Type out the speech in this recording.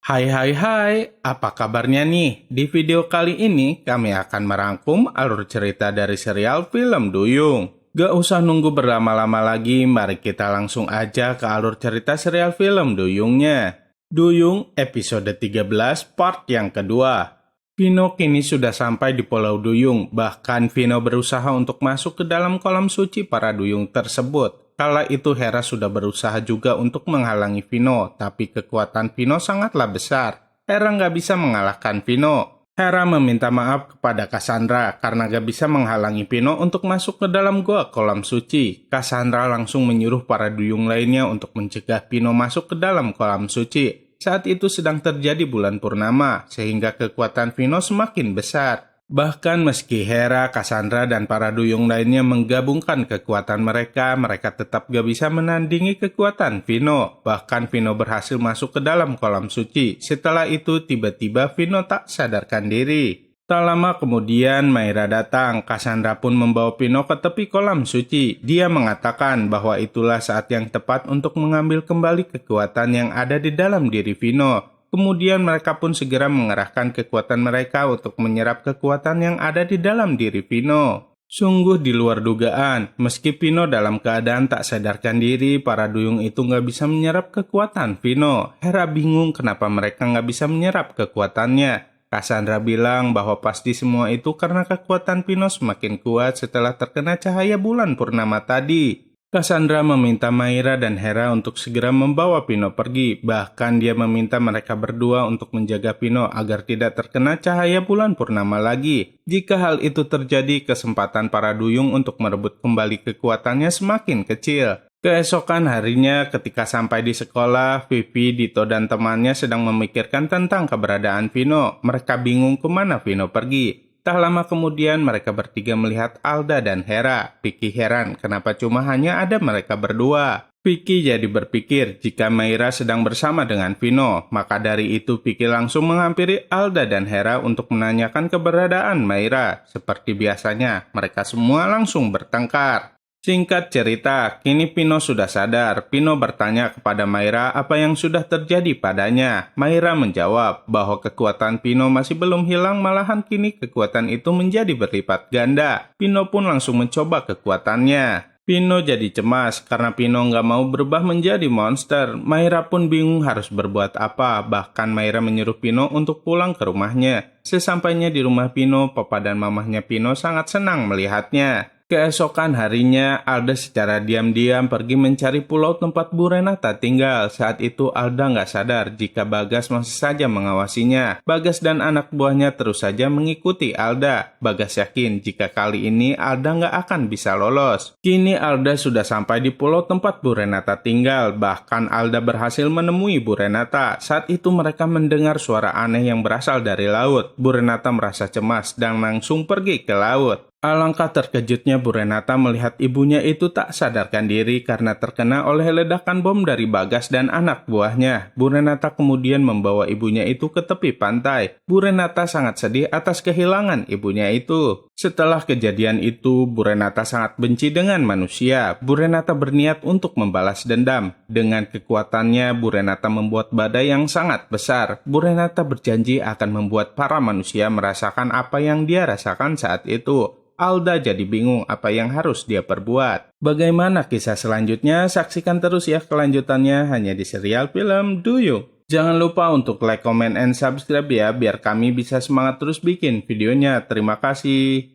Hai hai hai, apa kabarnya nih? Di video kali ini kami akan merangkum alur cerita dari serial film Duyung. Gak usah nunggu berlama-lama lagi, mari kita langsung aja ke alur cerita serial film Duyungnya. Duyung episode 13 part yang kedua. Vino kini sudah sampai di Pulau Duyung, bahkan Vino berusaha untuk masuk ke dalam kolam suci para duyung tersebut. Kala itu Hera sudah berusaha juga untuk menghalangi Vino, tapi kekuatan Vino sangatlah besar. Hera nggak bisa mengalahkan Vino. Hera meminta maaf kepada Cassandra karena gak bisa menghalangi Vino untuk masuk ke dalam goa kolam suci. Cassandra langsung menyuruh para duyung lainnya untuk mencegah Vino masuk ke dalam kolam suci. Saat itu sedang terjadi bulan purnama, sehingga kekuatan Vino semakin besar. Bahkan meski Hera, Cassandra, dan para duyung lainnya menggabungkan kekuatan mereka tetap gak bisa menandingi kekuatan Vino. Bahkan Vino berhasil masuk ke dalam kolam suci. Setelah itu tiba-tiba Vino tak sadarkan diri. Tak lama kemudian Mayra datang, Cassandra pun membawa Vino ke tepi kolam suci. Dia mengatakan bahwa itulah saat yang tepat untuk mengambil kembali kekuatan yang ada di dalam diri Vino. Kemudian mereka pun segera mengerahkan kekuatan mereka untuk menyerap kekuatan yang ada di dalam diri Vino. Sungguh di luar dugaan, meski Vino dalam keadaan tak sadarkan diri, para duyung itu nggak bisa menyerap kekuatan Vino. Hera bingung kenapa mereka nggak bisa menyerap kekuatannya. Cassandra bilang bahwa pasti semua itu karena kekuatan Vino semakin kuat setelah terkena cahaya bulan purnama tadi. Cassandra meminta Mayra dan Hera untuk segera membawa Vino pergi. Bahkan dia meminta mereka berdua untuk menjaga Vino agar tidak terkena cahaya bulan purnama lagi. Jika hal itu terjadi, kesempatan para duyung untuk merebut kembali kekuatannya semakin kecil. Keesokan harinya ketika sampai di sekolah, Vivi, Dito, dan temannya sedang memikirkan tentang keberadaan Vino. Mereka bingung kemana Vino pergi. Tak lama kemudian mereka bertiga melihat Alda dan Hera. Vicky heran kenapa cuma hanya ada mereka berdua. Vicky jadi berpikir jika Mayra sedang bersama dengan Vino. Maka dari itu Vicky langsung menghampiri Alda dan Hera untuk menanyakan keberadaan Mayra. Seperti biasanya, mereka semua langsung bertengkar. Singkat cerita, kini Vino sudah sadar. Vino bertanya kepada Mayra apa yang sudah terjadi padanya. Mayra menjawab bahwa kekuatan Vino masih belum hilang, malahan kini kekuatan itu menjadi berlipat ganda. Vino pun langsung mencoba kekuatannya. Vino jadi cemas karena Vino nggak mau berubah menjadi monster. Mayra pun bingung harus berbuat apa. Bahkan Mayra menyuruh Vino untuk pulang ke rumahnya. Sesampainya di rumah Vino, papa dan mamahnya Vino sangat senang melihatnya. Keesokan harinya, Alda secara diam-diam pergi mencari pulau tempat Bu Renata tinggal. Saat itu Alda nggak sadar jika Bagas masih saja mengawasinya. Bagas dan anak buahnya terus saja mengikuti Alda. Bagas yakin jika kali ini Alda nggak akan bisa lolos. Kini Alda sudah sampai di pulau tempat Bu Renata tinggal. Bahkan Alda berhasil menemui Bu Renata. Saat itu mereka mendengar suara aneh yang berasal dari laut. Bu Renata merasa cemas dan langsung pergi ke laut. Alangkah terkejutnya Bu Renata melihat ibunya itu tak sadarkan diri karena terkena oleh ledakan bom dari Bagas dan anak buahnya. Bu Renata kemudian membawa ibunya itu ke tepi pantai. Bu Renata sangat sedih atas kehilangan ibunya itu. Setelah kejadian itu, Bu Renata sangat benci dengan manusia. Bu Renata berniat untuk membalas dendam. Dengan kekuatannya, Bu Renata membuat badai yang sangat besar. Bu Renata berjanji akan membuat para manusia merasakan apa yang dia rasakan saat itu. Alda jadi bingung apa yang harus dia perbuat. Bagaimana kisah selanjutnya? Saksikan terus ya kelanjutannya hanya di serial film Duyung. Jangan lupa untuk like, comment, and subscribe ya biar kami bisa semangat terus bikin videonya. Terima kasih.